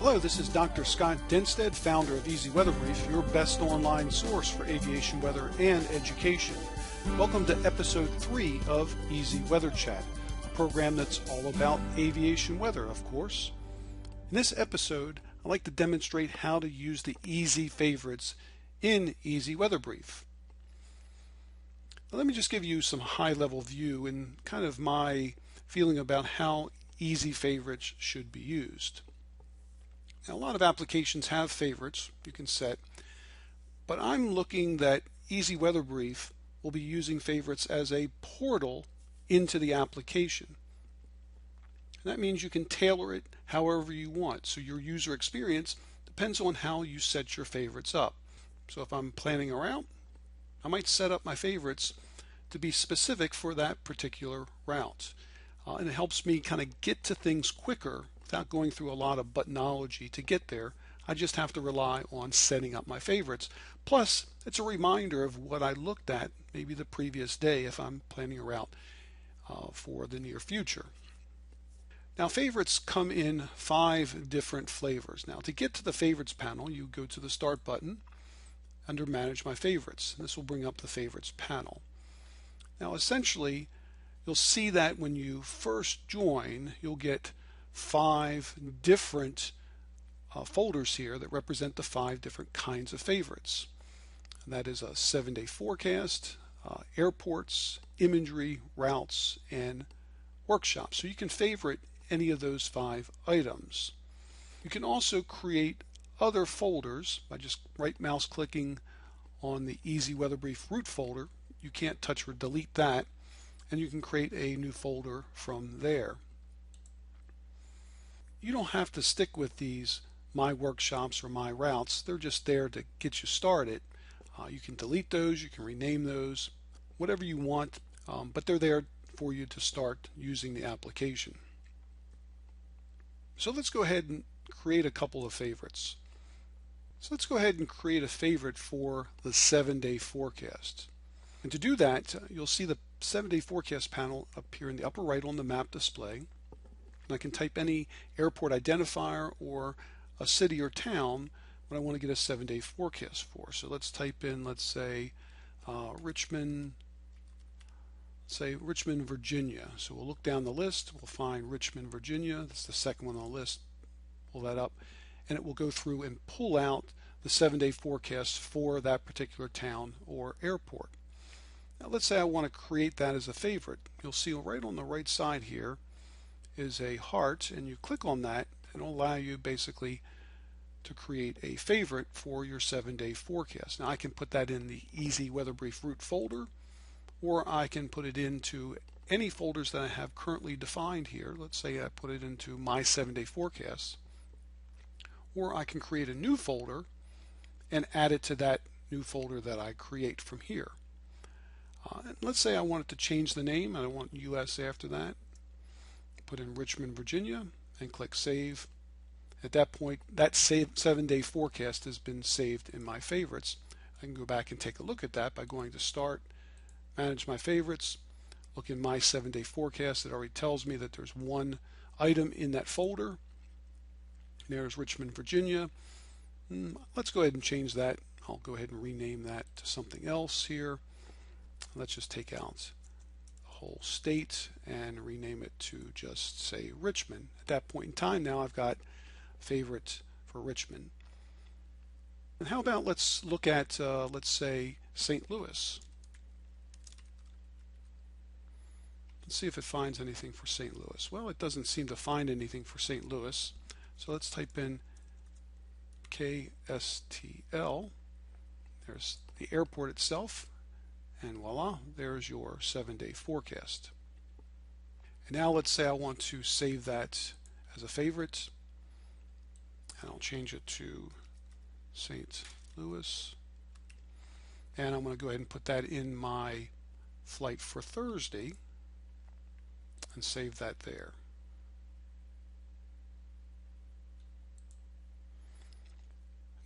Hello, this is Dr. Scott Dennstaedt, founder of EZWxBrief, your best online source for aviation weather and education. Welcome to episode 3 of EZWxChat, a program that's all about aviation weather, of course. In this episode, I'd like to demonstrate how to use the EZFavorites in EZWxBrief. Now, let me just give you some high-level view and kind of my feeling about how EZFavorites should be used. Now, a lot of applications have favorites you can set, but I'm looking that EZWxBrief will be using favorites as a portal into the application. And that means you can tailor it however you want, so your user experience depends on how you set your favorites up. So if I'm planning a route, I might set up my favorites to be specific for that particular route. And it helps me kind of get to things quicker without going through a lot of buttonology to get there. I just have to rely on setting up my favorites. Plus, it's a reminder of what I looked at maybe the previous day if I'm planning a route for the near future. Now, favorites come in 5 different flavors. Now, to get to the favorites panel, you go to the Start button under Manage My Favorites. This will bring up the favorites panel. Now, essentially, you'll see that when you first join, you'll get 5 different folders here that represent the 5 different kinds of favorites. And that is a 7-day forecast, airports, imagery, routes, and workshops. So you can favorite any of those 5 items. You can also create other folders by just right mouse clicking on the EZWxBrief root folder. You can't touch or delete that, and you can create a new folder from there. You don't have to stick with these My Workshops or My Routes. They're just there to get you started. You can delete those, you can rename those, whatever you want, but they're there for you to start using the application. So let's go ahead and create a couple of favorites. So let's go ahead and create a favorite for the 7-day forecast. And to do that, you'll see the 7-day forecast panel up here in the upper right on the map display. And I can type any airport identifier or a city or town when I want to get a 7-day forecast for. So let's type in, let's say, Richmond, Virginia. So we'll look down the list, we'll find Richmond, Virginia. That's the second one on the list. Pull that up, and it will go through and pull out the 7-day forecast for that particular town or airport. Now let's say I want to create that as a favorite. You'll see right on the right side here is a heart, and you click on that and it'll allow you basically to create a favorite for your 7-day forecast. Now I can put that in the EZWxBrief root folder, or I can put it into any folders that I have currently defined here. Let's say I put it into my 7-day forecast, or I can create a new folder and add it to that new folder that I create from here. Let's say I wanted to change the name and I want US after that. Put in Richmond, Virginia, and click Save. At that point, that 7-day forecast has been saved in my favorites. I can go back and take a look at that by going to Start, Manage My Favorites, look in my 7-day forecast. It already tells me that there's one item in that folder. There's Richmond, Virginia. Let's go ahead and change that. I'll go ahead and rename that to something else here. Let's just take out whole state and rename it to just say Richmond. At that point in time, now I've got favorite for Richmond. And how about let's look at let's say St. Louis. Let's see if it finds anything for St. Louis. Well, it doesn't seem to find anything for St. Louis, so let's type in KSTL. There's the airport itself, and voila, there's your 7-day forecast. And now let's say I want to save that as a favorite, and I'll change it to St. Louis, and I'm going to go ahead and put that in my flight for Thursday and save that there.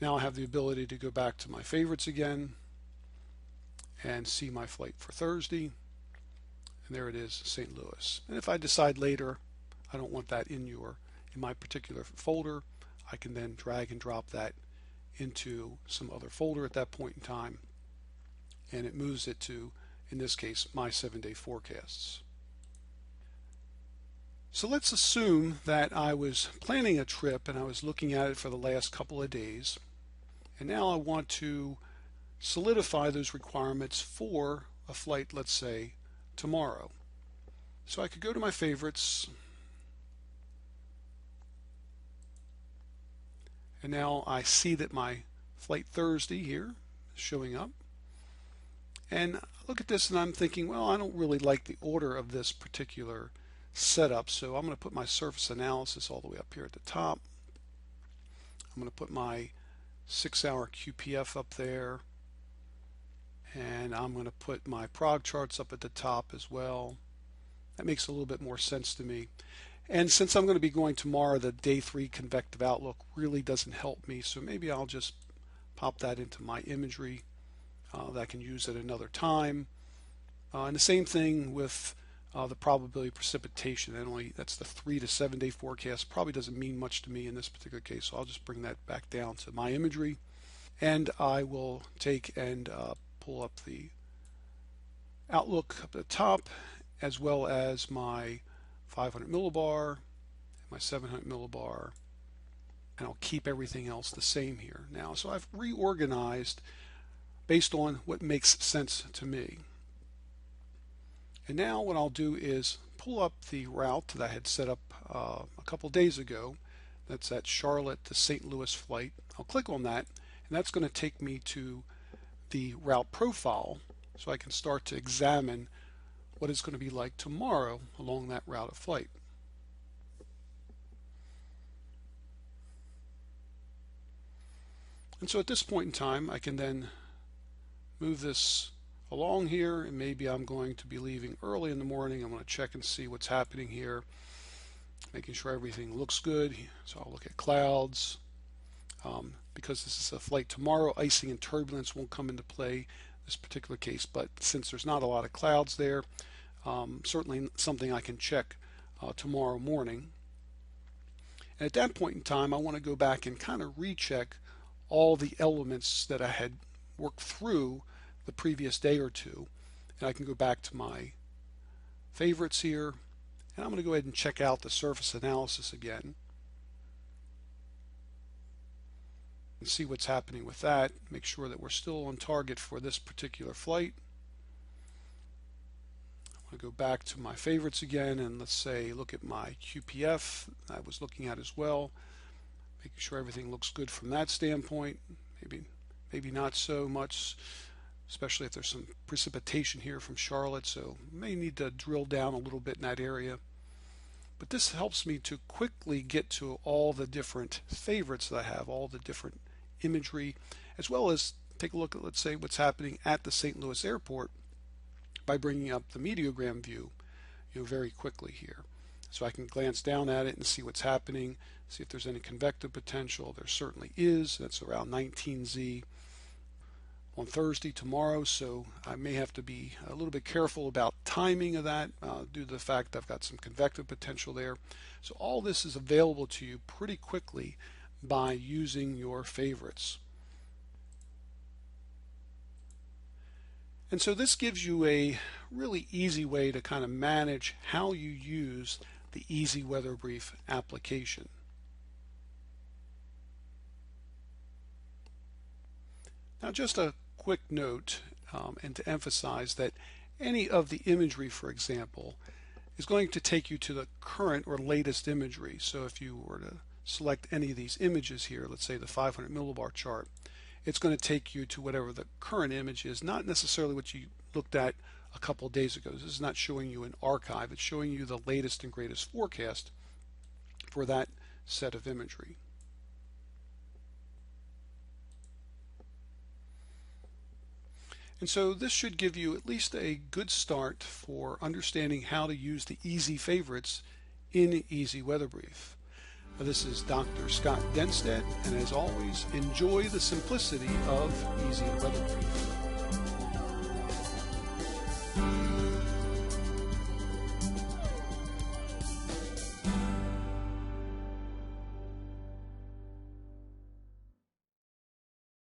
Now I have the ability to go back to my favorites again and see my flight for Thursday, and there it is, St. Louis. And if I decide later I don't want that in my particular folder, I can then drag and drop that into some other folder at that point in time, and it moves it to, in this case, my 7-day forecasts. So let's assume that I was planning a trip and I was looking at it for the last couple of days, and now I want to solidify those requirements for a flight, let's say, tomorrow. So I could go to my favorites, and now I see that my flight Thursday here is showing up. And I look at this and I'm thinking, well, I don't really like the order of this particular setup, so I'm going to put my surface analysis all the way up here at the top. I'm going to put my 6-hour QPF up there, and I'm going to put my prog charts up at the top as well. That makes a little bit more sense to me. And since I'm going to be going tomorrow, the day 3 convective outlook really doesn't help me, so maybe I'll just pop that into my imagery that I can use at another time. And the same thing with the probability of precipitation. That's the 3 to 7 day forecast. Probably doesn't mean much to me in this particular case, so I'll just bring that back down to my imagery, and I will take and pull up the outlook up at the top, as well as my 500 millibar, my 700 millibar, and I'll keep everything else the same here now. So I've reorganized based on what makes sense to me. And now what I'll do is pull up the route that I had set up a couple days ago. That's that Charlotte to St. Louis flight. I'll click on that, and that's going to take me to the route profile, so I can start to examine what it's going to be like tomorrow along that route of flight. And so at this point in time, I can then move this along here, and maybe I'm going to be leaving early in the morning. I'm going to check and see what's happening here, making sure everything looks good. So I'll look at clouds. Because this is a flight tomorrow, icing and turbulence won't come into play in this particular case, but since there's not a lot of clouds there, certainly something I can check tomorrow morning. And at that point in time, I want to go back and kind of recheck all the elements that I had worked through the previous day or two, and I can go back to my favorites here, and I'm going to go ahead and check out the surface analysis again and see what's happening with that. Make sure that we're still on target for this particular flight. I'm going to go back to my favorites again, and let's say look at my QPF I was looking at as well, making sure everything looks good from that standpoint. Maybe not so much, especially if there's some precipitation here from Charlotte, so may need to drill down a little bit in that area. But this helps me to quickly get to all the different favorites that I have, all the different imagery, as well as take a look at, let's say, what's happening at the St. Louis airport by bringing up the meteogram view, very quickly here. So I can glance down at it and see what's happening, see if there's any convective potential. There certainly is. That's around 19Z on Thursday tomorrow, so I may have to be a little bit careful about timing of that due to the fact that I've got some convective potential there. So all this is available to you pretty quickly by using your favorites. And so this gives you a really easy way to kind of manage how you use the EZWxBrief application. Now just a quick note, and to emphasize that any of the imagery, for example, is going to take you to the current or latest imagery. So if you were to select any of these images here, let's say the 500 millibar chart, it's going to take you to whatever the current image is, not necessarily what you looked at a couple of days ago. This is not showing you an archive, it's showing you the latest and greatest forecast for that set of imagery. And so this should give you at least a good start for understanding how to use the EZFavorites in EZWxBrief. This is Dr. Scott Dennstaedt, and as always, enjoy the simplicity of EZWxBrief.